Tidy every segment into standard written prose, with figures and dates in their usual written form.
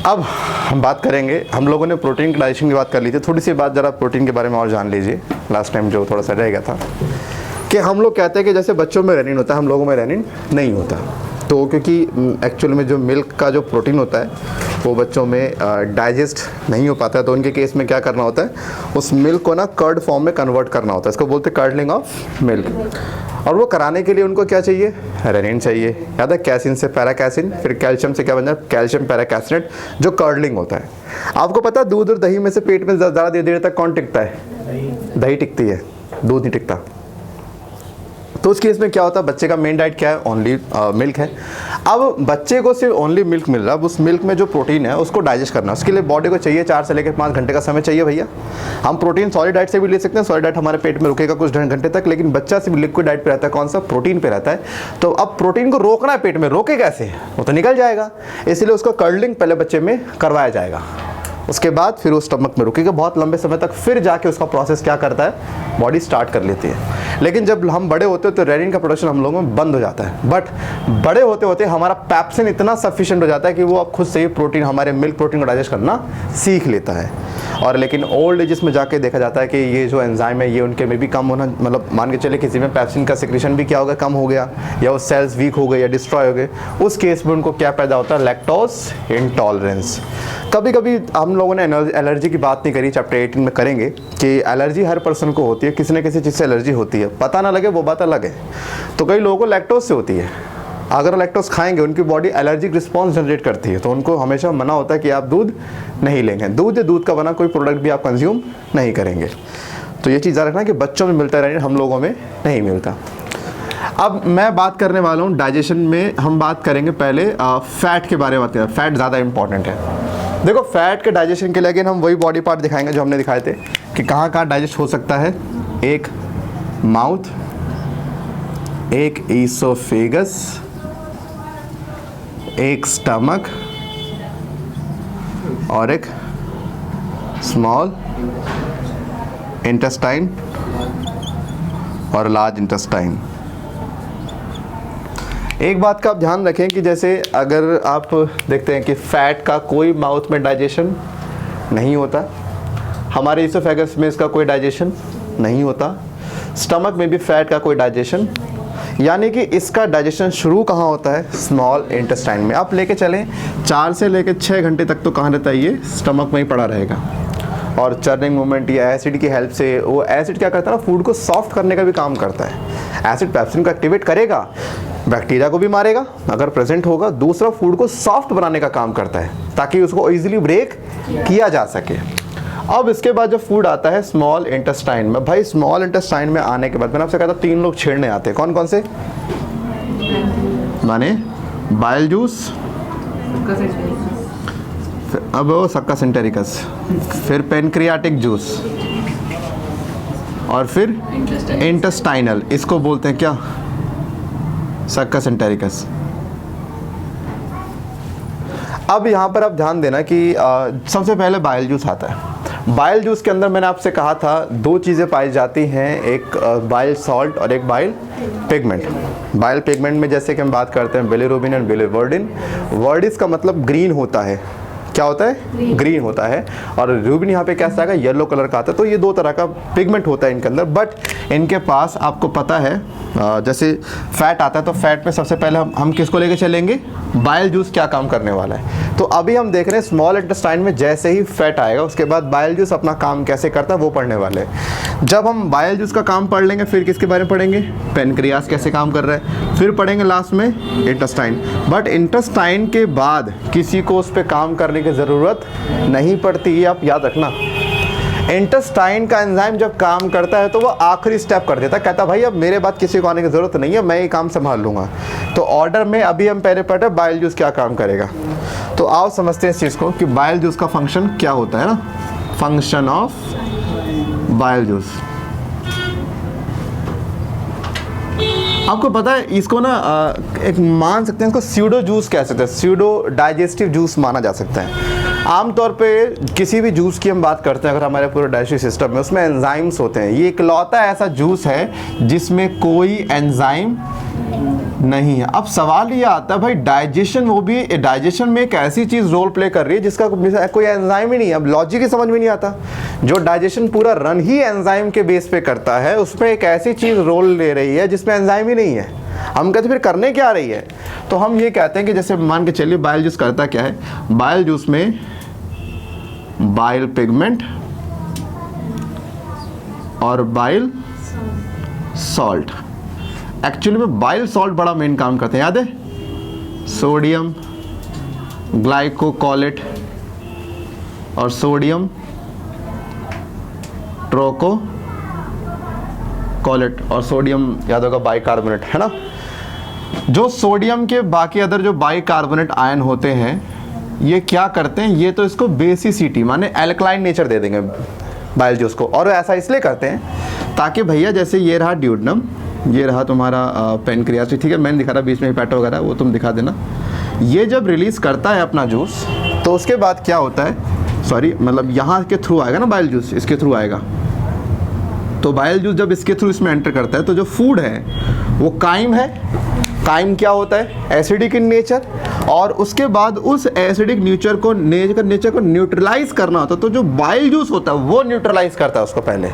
अब हम बात करेंगे, हम लोगों ने प्रोटीन के डाइजेशन की बात कर ली थी, थोड़ी सी बात ज़रा प्रोटीन के बारे में और जान लीजिए। लास्ट टाइम जो थोड़ा सा रह गया था कि हम लोग कहते हैं कि जैसे बच्चों में रेनिन होता है, हम लोगों में रेनिन नहीं होता। तो क्योंकि एक्चुअल में जो मिल्क का जो प्रोटीन होता है वो बच्चों में डाइजेस्ट नहीं हो पाता है, तो उनके केस में क्या करना होता है, उस मिल्क को ना कर्ड फॉर्म में कन्वर्ट करना होता है। इसको बोलते हैं कर्डलिंग ऑफ मिल्क। और वो कराने के लिए उनको क्या चाहिए, रेनिन चाहिए। याद है, कैसिन से पैराकैसिन, फिर कैल्शियम से क्या बन जाए, कैल्शियम पैराकैसिनेट, जो कर्डलिंग होता है। आपको पता है दूध और दही में से पेट में ज़्यादा देर तक कौन टिकता है? दही टिकती है, दूध नहीं टिकता। तो उस केस में क्या होता है, बच्चे का मेन डाइट क्या है, ओनली मिल्क है। अब बच्चे को सिर्फ ओनली मिल्क मिल रहा है, अब उस मिल्क में जो प्रोटीन है उसको डाइजेस्ट करना है, उसके लिए बॉडी को चाहिए 4 से लेकर 5 घंटे का समय चाहिए भैया। हम प्रोटीन सॉलिड डाइट से भी ले सकते हैं, सॉलिड डाइट हमारे पेट में रुकेगा कुछ घंटे तक, लेकिन बच्चा सिर्फ लिक्विड डाइट पे रहता है, कौन सा, प्रोटीन पे रहता है। तो अब प्रोटीन को रोकना है पेट में, रोके कैसे, वो तो निकल जाएगा, इसलिए उसको कर्डलिंग पहले बच्चे में करवाया जाएगा। उसके बाद फिर वो स्टमक में रुकेगा बहुत लंबे समय तक, फिर जाके उसका प्रोसेस क्या करता है, बॉडी स्टार्ट कर लेती है। लेकिन जब हम बड़े होते हैं तो रेनिन का प्रोडक्शन हम लोगों में बंद हो जाता है। बट बड़े होते होते हमारा पैप्सिन इतना सफिशिएंट हो जाता है कि वो अब खुद से ही प्रोटीन, हमारे मिल्क प्रोटीन को डाइजेस्ट करना सीख लेता है। और लेकिन ओल्ड एजेस में जाके देखा जाता है कि ये जो एंजाइम है ये उनके में भी कम होना, मतलब मान के चले किसी में पैप्सिन का सिक्रेशन भी क्या हो गया, कम हो गया, या वो सेल्स वीक हो गए या डिस्ट्रॉय हो गए, उस केस में उनको क्या पैदा होता है, लैक्टोज इंटॉलरेंस। कभी कभी हम लोगों ने एलर्जी की बात नहीं करी, चैप्टर 18 में करेंगे कि एलर्जी हर पर्सन को होती है, किसी न किसी चीज़ से एलर्जी होती है, पता ना लगे वो बात अलग है। तो कई लोगों को लैक्टोज से होती है, अगर लैक्टोज खाएंगे उनकी बॉडी एलर्जिक रिस्पॉन्स जनरेट करती है, तो उनको हमेशा मना होता है कि आप दूध नहीं लेंगे, दूध या दूध का बना कोई प्रोडक्ट भी आप कंज्यूम नहीं करेंगे। तो ये चीज़ रखना कि बच्चों में मिलता है, हम लोगों में नहीं मिलता। अब मैं बात करने वाला हूँ डाइजेशन में, हम बात करेंगे पहले फैट के बारे में। बात करें, फैट ज़्यादा इंपॉर्टेंट है। देखो फैट के डाइजेशन के लिए अगेन हम वही बॉडी पार्ट दिखाएंगे जो हमने दिखाए थे कि कहाँ कहाँ डाइजेस्ट हो सकता है। एक माउथ, एक ईसोफेगस, एक स्टमक और एक स्मॉल इंटेस्टाइन और लार्ज इंटेस्टाइन। एक बात का आप ध्यान रखें कि जैसे अगर आप देखते हैं कि फैट का कोई माउथ में डाइजेशन नहीं होता, हमारे ईसोफेगस में इसका कोई डाइजेशन नहीं होता, स्टमक में भी फैट का कोई डाइजेशन, यानी कि इसका डाइजेशन शुरू कहाँ होता है, स्मॉल इंटेस्टाइन में। आप लेके चलें 4 से लेकर 6 घंटे तक तो कहाँ रहता है, ये स्टमक में ही पड़ा रहेगा। और चर्निंग मूवमेंट या एसिड की हेल्प से, वो एसिड क्या करता है ना, फूड को सॉफ्ट करने का भी काम करता है। एसिड पैप्सिन को एक्टिवेट करेगा, बैक्टीरिया को भी मारेगा अगर प्रेजेंट होगा, दूसरा फूड को सॉफ्ट बनाने का काम करता है ताकि उसको इजीली ब्रेक किया जा सके। अब इसके बाद जब फूड आता है स्मॉल इंटेस्टाइन में, भाई स्मॉल इंटेस्टाइन में आने के बाद मैंने आपसे कहा था 3 लोग छेड़ने आते हैं, कौन कौन से, माने बाइल जूस, अब वो सक्कस एंटेरिकस, फिर पेनक्रियाटिक जूस और फिर इंटेस्टाइनल, इसको बोलते हैं क्या, सक्कस एंटेरिकस। अब यहाँ पर आप ध्यान देना कि सबसे पहले बाइल जूस आता है। बाइल जूस के अंदर मैंने आपसे कहा था 2 चीज़ें पाई जाती हैं, एक बाइल सॉल्ट और एक बाइल पिगमेंट। बाइल पिगमेंट में जैसे कि हम बात करते हैं बिलिरुबिन एंड बिलिवर्डिन। वर्डिस का मतलब ग्रीन होता है, क्या होता है, ग्रीन होता है, और रूबिन यहाँ पे कैसा आएगा, येलो कलर का आता है। तो ये 2 तरह का पिगमेंट होता है इनके अंदर। बट इनके पास आपको पता है जैसे फैट आता है तो फैट में सबसे पहले हम किसको लेके चलेंगे, बाइल जूस क्या काम करने वाला है। तो अभी हम देख रहे हैं स्मॉल इंटेस्टाइन में जैसे ही फैट आएगा उसके बाद बाइल जूस अपना काम कैसे करता है वो पढ़ने वाले हैं। जब हम बाइल जूस का काम पढ़ लेंगे फिर किसके बारे में पढ़ेंगे, पेनक्रियास कैसे काम कर रहा है, फिर पढ़ेंगे लास्ट में इंटेस्टाइन। बट इंटेस्टाइन के बाद किसी को उस पर काम करने की ज़रूरत नहीं पड़ती, ये आप याद रखना। इंटेस्टाइन का एंजाइम जब काम करता है तो वो आखिरी स्टेप कर देता है, कहता भाई अब मेरे बाद किसी को आने की ज़रूरत नहीं है, मैं ये काम संभाल लूँगा। तो ऑर्डर में अभी हम पहले पढ़ रहे बाइल जूस क्या काम करेगा। तो आओ समझते हैं इस चीज़ को कि बाइल जूस का फंक्शन क्या होता है ना, फंक्शन ऑफ बाइल जूस। आपको पता है इसको ना एक मान सकते हैं, इसको स्यूडो जूस कह सकते हैं, स्यूडो डाइजेस्टिव जूस माना जा सकता है। आमतौर पे किसी भी जूस की हम बात करते हैं अगर हमारे पूरे डाइजेस्टिव सिस्टम में, उसमें एंजाइम्स होते हैं। ये इकलौता ऐसा जूस है जिसमें कोई एंजाइम नहीं है। अब सवाल ये आता है भाई डाइजेशन, वो भी डाइजेशन में एक ऐसी चीज़ रोल प्ले कर रही है जिसका कोई एंजाइम ही नहीं है। अब लॉजिक ही समझ में नहीं आता। जो डाइजेशन पूरा रन ही एंजाइम के बेस पे करता है, उसमें एक ऐसी चीज़ रोल ले रही है जिसमें एंजाइम ही नहीं है। हम कहते फिर करने क्या रही है? तो हम ये कहते हैं कि जैसे मान के चलिए बाइल जूस करता क्या है, बाइल जूस में बाइल पिगमेंट और बाइल सॉल्ट, एक्चुअली में बाइल सॉल्ट बड़ा मेन काम करते हैं, याद है? सोडियम ग्लाइकोकोलेट और सोडियम ट्रोकोकोलेट और सोडियम याद होगा बाइकार्बोनेट, है ना? जो सोडियम के बाकी अदर जो बाइकार्बोनेट आयन होते हैं, ये क्या करते हैं? ये तो इसको बेसिसिटी माने एल्कलाइन नेचर दे देंगे बाइल जूस को। और ऐसा इसलिए करते हैं ताकि भैया जैसे ये रहा ड्यूडनम, ये रहा तुम्हारा पेनक्रियास, ठीक है, मैंने दिखा रहा बीच में हेपाटो वगैरह, वो तुम दिखा देना। ये जब रिलीज़ करता है अपना जूस, तो उसके बाद क्या होता है, सॉरी मतलब यहाँ के थ्रू आएगा ना बाइल जूस, इसके थ्रू आएगा। तो बाइल जूस जब इसके थ्रू इसमें एंटर करता है, तो जो फूड है वो काइम है। काइम क्या होता है? Acidic in nature. और उसके बाद उस एसिडिक नेचर को न्यूट्रलाइज करना होता है। तो जो बाइल जूस होता है वो न्यूट्रलाइज करता है उसको पहले।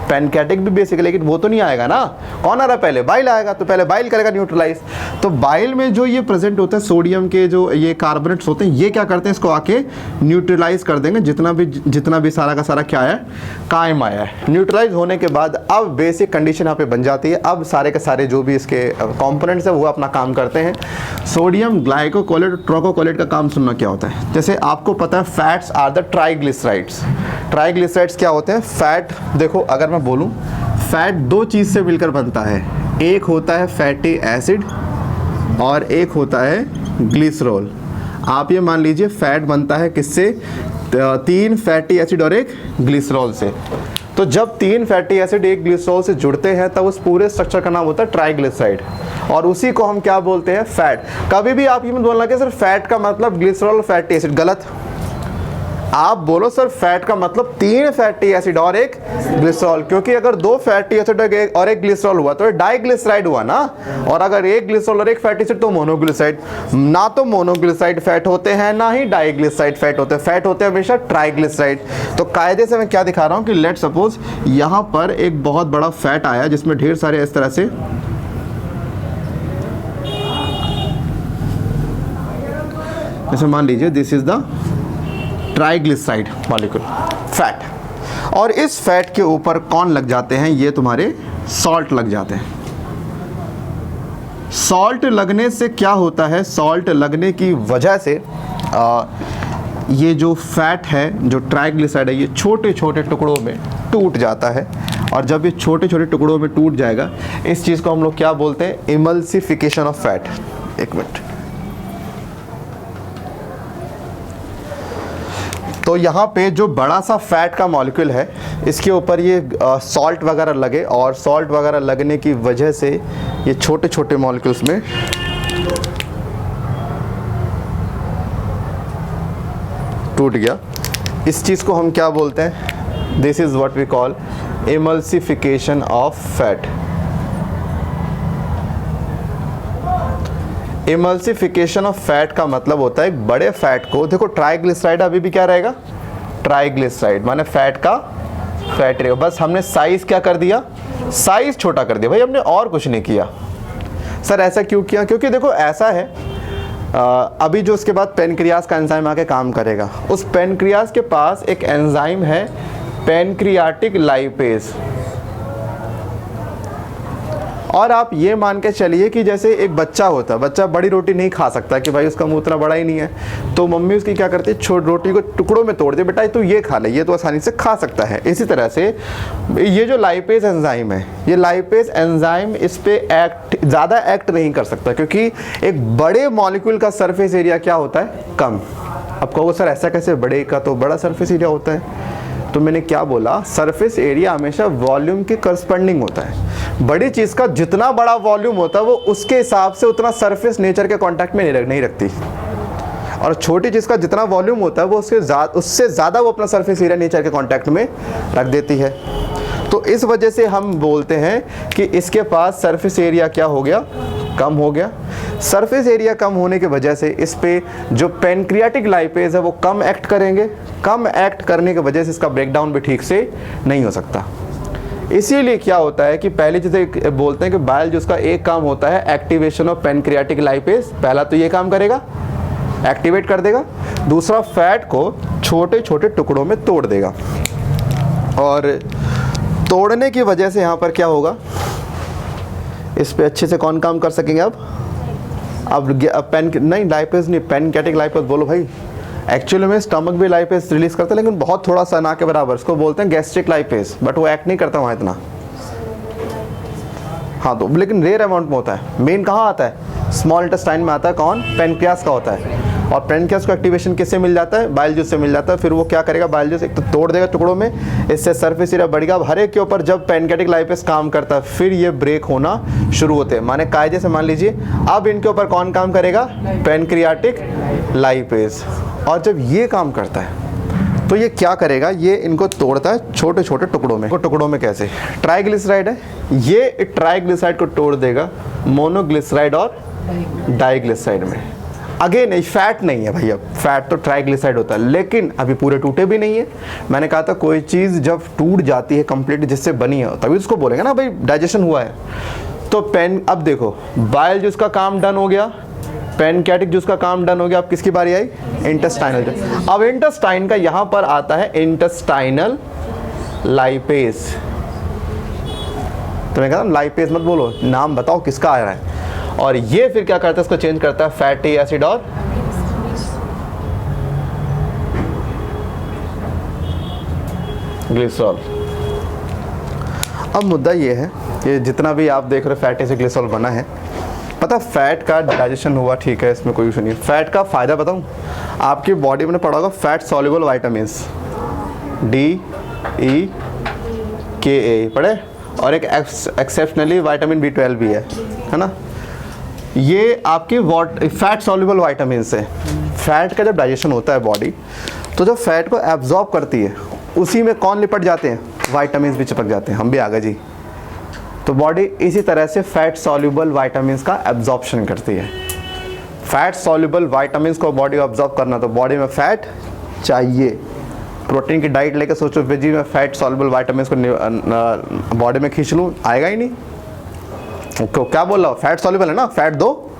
पैनकेटिक भी बेसिक, लेकिन वो तो नहीं आएगा ना, कौन आ रहा है पहले? बाइल आएगा, तो पहले बाइल करेगा न्यूट्रलाइज। तो बाइल में जो ये प्रेजेंट होता है सोडियम के जो ये कार्बोनेट्स होते हैं, ये क्या करते हैं? इसको आके न्यूट्रलाइज कर देंगे। जितना भी सारा का सारा क्या है, कायम आया है। न्यूट्रलाइज होने के बाद अब बेसिक कंडीशन यहाँ पे बन जाती है। अब सारे के सारे जो भी इसके कॉम्पोनेंट्स है वो अपना काम करते हैं। सोडियम ग्लाइकोकोलेट ट्रोकोकोलेट का काम सुनना क्या होता है? जैसे आपको पता है fats are the triglycerides. Triglycerides क्या होते हैं? फैट, देखो अगर मैं बोलूं, फैट दो चीज़ से मिलकर बनता है। एक होता है फैटी एसिड और एक होता है ग्लिसरॉल। आप ये मान लीजिए फैट बनता है किससे? 3 फैटी एसिड और एक ग्लिसरॉल से। तो जब 3 फैटी एसिड एक ग्लिसरॉल से जुड़ते हैं तब उस पूरे स्ट्रक्चर का नाम होता है ट्राइग्लिसराइड, और उसी को हम क्या बोलते हैं? फैट। कभी भी आप ये मत बोलना कि सर फैट का मतलब ग्लिसरॉल फैटी एसिड, गलत। आप बोलो सर फैट का मतलब 3 फैटी एसिड और एक ग्लिसरॉल, क्योंकि अगर 2 फैटी एसिड और एक ग्लिसरॉल हुआ तो डाइग्लिसराइड हुआ ना। और अगर एक ग्लिसरॉल और एक फैटी एसिड तो मोनोग्लिसराइड। ना तो मोनोग्लिसराइड फैट होते हैं, ना ही डाइग्लिसराइड फैट होते हैं। फैट होते हैं हमेशा ट्राइग्लिसराइड। तो कायदे से मैं क्या दिखा रहा हूं कि लेट सपोज यहां पर एक बहुत बड़ा फैट आया जिसमें ढेर सारे इस तरह से, जैसे मान लीजिए this is the triglyceride molecule, fat. और इस फैट के ऊपर कौन लग जाते हैं? ये तुम्हारे सॉल्ट लग जाते हैं। सॉल्ट लगने से क्या होता है? सॉल्ट लगने की वजह से ये जो फैट है, जो ट्राइग्लिसराइड है, ये छोटे छोटे टुकड़ों में टूट जाता है। और जब ये छोटे छोटे टुकड़ों में टूट जाएगा, इस चीज़ को हम लोग क्या बोलते हैं? Emulsification of fat. एक मिनट। तो यहाँ पे जो बड़ा सा फैट का मॉलिक्यूल है, इसके ऊपर ये सॉल्ट वगैरह लगे, और सॉल्ट वगैरह लगने की वजह से ये छोटे छोटे मॉलिक्यूल्स में टूट गया। इस चीज़ को हम क्या बोलते हैं? This is what we call emulsification of fat. Emulsification of fat का मतलब होता है एक बड़े फैट को, देखो ट्राइग्लिसराइड अभी भी क्या रहेगा? ट्राइग्लिसराइड माने फैट का फैट रहेगा। बस हमने साइज क्या कर दिया? साइज छोटा कर दिया भाई, हमने और कुछ नहीं किया। सर ऐसा क्यों किया? क्योंकि देखो ऐसा है, अभी जो उसके बाद पेनक्रियास का एंजाइम आके काम करेगा, उस पेनक्रियास के पास एक एंजाइम है पेनक्रियाटिक लाइपेज। और आप ये मान के चलिए कि जैसे एक बच्चा होता है, बच्चा बड़ी रोटी नहीं खा सकता कि भाई उसका मुंह उतना बड़ा ही नहीं है, तो मम्मी उसकी क्या करती है? छोटी रोटी को टुकड़ों में तोड़ दे, बेटा तू ये खा ले, ये तो आसानी से खा सकता है। इसी तरह से ये जो लाइपेज एंजाइम है, ये लाइपेज एंजाइम इस पे ज़्यादा एक्ट नहीं कर सकता, क्योंकि एक बड़े मॉलिक्यूल का सरफेस एरिया क्या होता है? कम। अब कहो सर ऐसा कैसे? बड़े का तो बड़ा सरफेस एरिया होता है। तो मैंने क्या बोला? सरफेस एरिया हमेशा वॉल्यूम के करस्पॉन्डिंग होता है। बड़ी चीज़ का जितना बड़ा वॉल्यूम होता है वो उसके हिसाब से उतना सरफेस नेचर के कांटेक्ट में नहीं रखती, और छोटी चीज़ का जितना वॉल्यूम होता है वो उससे ज़्यादा वो अपना सरफेस एरिया नेचर के कांटेक्ट में रख देती है। तो इस वजह से हम बोलते हैं कि इसके पास सरफेस एरिया क्या हो गया? कम हो गया। सरफेस एरिया कम होने की वजह से इस पे जो पेनक्रियाटिक लाइपेज है वो कम एक्ट करेंगे। कम एक्ट करने की वजह से इसका ब्रेकडाउन भी ठीक से नहीं हो सकता। इसीलिए क्या होता है कि पहले जैसे बोलते हैं कि बाइल जूस का एक काम होता है एक्टिवेशन ऑफ पेनक्रियाटिक लाइपेज। पहला तो ये काम करेगा, एक्टिवेट कर देगा। दूसरा, फैट को छोटे छोटे टुकड़ों में तोड़ देगा, और तोड़ने की वजह से यहाँ पर क्या होगा, इस पे अच्छे से कौन काम कर सकेंगे। अब पेन नहीं, लाइपेज नहीं, पेनक्रियाटिक लाइपेज बोलो भाई। एक्चुअली में स्टमक भी लाइपेज रिलीज करता है, लेकिन बहुत थोड़ा सा, ना के बराबर। इसको बोलते हैं गैस्ट्रिक लाइपेज, बट वो एक्ट नहीं करता वहाँ इतना। हाँ, तो लेकिन रेयर अमाउंट में होता है। मेन कहाँ आता है, स्मॉल इंटेस्टाइन में आता है। कौन, पेनक्रियास का होता है। और पेनक्रियास को एक्टिवेशन किससे मिल जाता है, बाइल जूस से मिल जाता है। फिर वो क्या करेगा, बाइल जूस एक तो तोड़ देगा टुकड़ों में, इससे सरफेस एरिया बढ़ेगा। अब हर एक के ऊपर जब पेनक्रियाटिक लाइपेज काम करता है फिर ये ब्रेक होना शुरू होते हैं। माने कायदे से मान लीजिए अब इनके ऊपर कौन काम करेगा, पेनक्रियाटिक लाइपेज। और जब ये काम करता है तो ये क्या करेगा, ये इनको तोड़ता है छोटे छोटे टुकड़ों में। टुकड़ों में कैसे, ट्राइग्लिसराइड है, ये ट्राइग्लिसराइड को तोड़ देगा मोनोग्लिसराइड और डाइग्लिसराइड में। अगेन ये फैट नहीं है भैया, फैट तो ट्राइग्लिसराइड होता है, लेकिन अभी पूरे टूटे भी नहीं है। मैंने कहा था कोई चीज़ जब टूट जाती है कंप्लीट जिससे बनी है तभी उसको बोलेंगे ना भाई डाइजेशन हुआ है। तो अब देखो, बाइल जूस का काम डन हो गया, पेनक्रियाटिक जूस का काम डन हो गया। अब किसकी बारी आई, इंटेस्टाइनल जूस। अब इंटेस्टाइन का यहाँ पर आता है इंटेस्टाइनल लाइपेज। तो मैं कहता हूँ लाइपेज मत बोलो, नाम बताओ किसका आ रहा है। और ये फिर क्या करता है, इसको चेंज करता है फैटी एसिड और ग्लिसरॉल। अब मुद्दा ये है, ये जितना भी आप देख रहे हो फैटी से ग्लिसरॉल बना है, पता फैट का डाइजेशन हुआ, ठीक है, इसमें कोई इशू नहीं है। फैट का फायदा बताऊं, आपकी बॉडी में पड़ा होगा फैट सॉल्युबल वाइटामिन्स D-E-K-A पढ़े, और एक एक्सेप्शनली विटामिन B12 भी है ना। ये आपकी फैट सॉल्युबल वाइटामिन्स है। फैट का जब डाइजेशन होता है बॉडी, तो जब फैट को एब्जॉर्ब करती है उसी में कौन लिपट जाते हैं, वाइटामिन्स भी चिपक जाते हैं। हम भी आ गए जी। तो बॉडी इसी तरह से फैट सॉल्युबल वाइटामिन्स का एब्जॉर्प्शन करती है। फैट सॉल्युबल वाइटामिन्स को बॉडी एब्जॉर्ब करना, तो बॉडी में फैट चाहिए। प्रोटीन की डाइट लेकर सोचो वेजी में फैट सॉल्युबल वाइटामिन्स को बॉडी में खींच लूँ, आएगा ही नहीं। तो क्या बोल रहा हूँ, फैट सॉल्युबल है ना, फैट दो।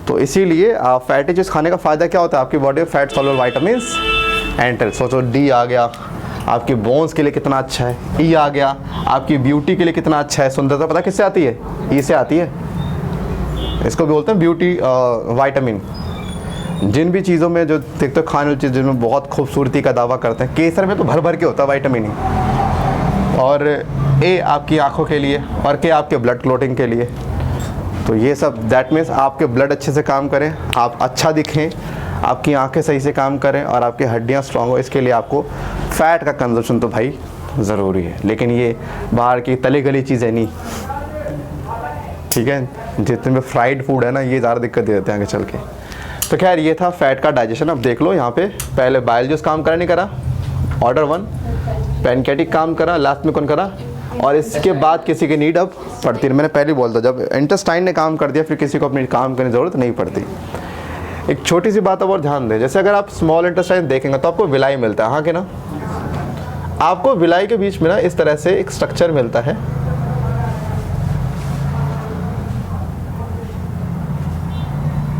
तो इसीलिए फैटी चीज़ खाने का फ़ायदा क्या होता है, आपकी बॉडी में फैट सॉल्युबल वाइटामिन्स एंटर। सोचो डी आ गया, आपकी बोन्स के लिए कितना अच्छा है। ई आ गया, आपकी ब्यूटी के लिए कितना अच्छा है। सुंदरता पता किससे आती है, ई से आती है। इसको भी बोलते हैं ब्यूटी वाइटामिन। जिन भी चीज़ों में जो देखते हो खाने वाली चीज़ जिनमें बहुत खूबसूरती का दावा करते हैं, केसर में तो भर भर के होता है वाइटामिन ई। और ए आपकी आँखों के लिए, और के आपके ब्लड क्लॉटिंग के लिए। तो ये सब दैट मीन्स आपके ब्लड अच्छे से काम करें, आप अच्छा दिखें, आपकी आंखें सही से काम करें और आपकी हड्डियां स्ट्रांग हो। इसके लिए आपको फैट का कंजप्शन तो भाई ज़रूरी है, लेकिन ये बाहर की तली गली चीज़ें नहीं, ठीक है। जितने में फ्राइड फूड है ना, ये ज़्यादा दिक्कत दे देते हैं आगे चल के। तो खैर ये था फैट का डाइजेशन। अब देख लो यहाँ पे पहले बाइल जूस काम करा नहीं करा, ऑर्डर 1, पेनक्रियाटिक काम करा, लास्ट में कौन करा, और इसके बाद किसी की नीड अब पड़ती है। मैंने पहले बोलता, जब इंटेस्टाइन ने काम कर दिया फिर किसी को अपनी काम करने की ज़रूरत नहीं पड़ती। एक छोटी सी बात अब और ध्यान दें, जैसे अगर आप स्मॉल इंटेस्टाइन देखेंगे तो आपको विलाई मिलता है, हाँ कि ना। आपको विलाई के बीच में ना इस तरह से एक स्ट्रक्चर मिलता है,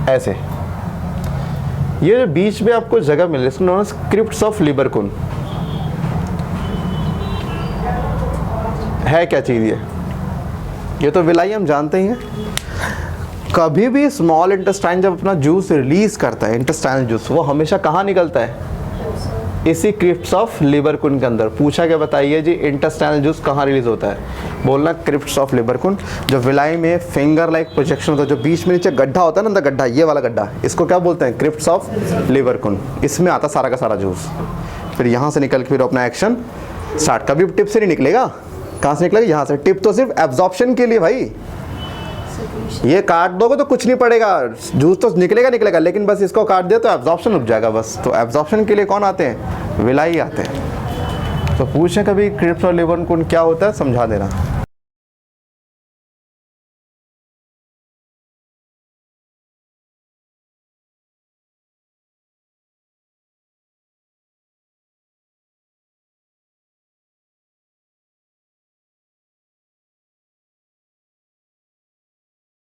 ऐसे। ये जो बीच में आपको जगह मिल रही है क्रिप्ट्स ऑफ लिबरकुन है। क्या चीज़ ये तो विलाई हम जानते ही हैं। कभी भी स्मॉल इंटेस्टाइन जब अपना जूस रिलीज करता है, इंटेस्टाइनल जूस, वो हमेशा कहाँ निकलता है, इसी क्रिप्ट्स ऑफ लिबरकुन के अंदर। पूछा क्या, बताइए जी, इंटेस्टाइनल जूस कहाँ रिलीज होता है, बोलना क्रिप्ट्स ऑफ लिबरकुन। जो विलाई में फिंगर लाइक प्रोजेक्शन होता है, जो बीच में नीचे गड्ढा होता है ना, अंदर गड्ढा, ये वाला गड्ढा, इसको क्या बोलते हैं, क्रिप्ट्स ऑफ लिबरकुन। इसमें आता सारा का सारा जूस। फिर यहाँ से निकल के फिर अपना एक्शन स्टार्ट। कभी टिप से नहीं निकलेगा, कहाँ से निकलेगा, यहाँ से। टिप तो सिर्फ एब्जॉर्प्शन के लिए भाई, ये काट दोगे तो कुछ नहीं पड़ेगा, जूस तो निकलेगा, लेकिन बस इसको काट दिया तो एब्जॉर्प्शन रुक जाएगा बस। तो एब्जॉर्प्शन के लिए कौन आते हैं, विलाई आते हैं। तो पूछें कभी क्रिप्ट्स ऑफ लिबरकुन क्या होता है, समझा देना।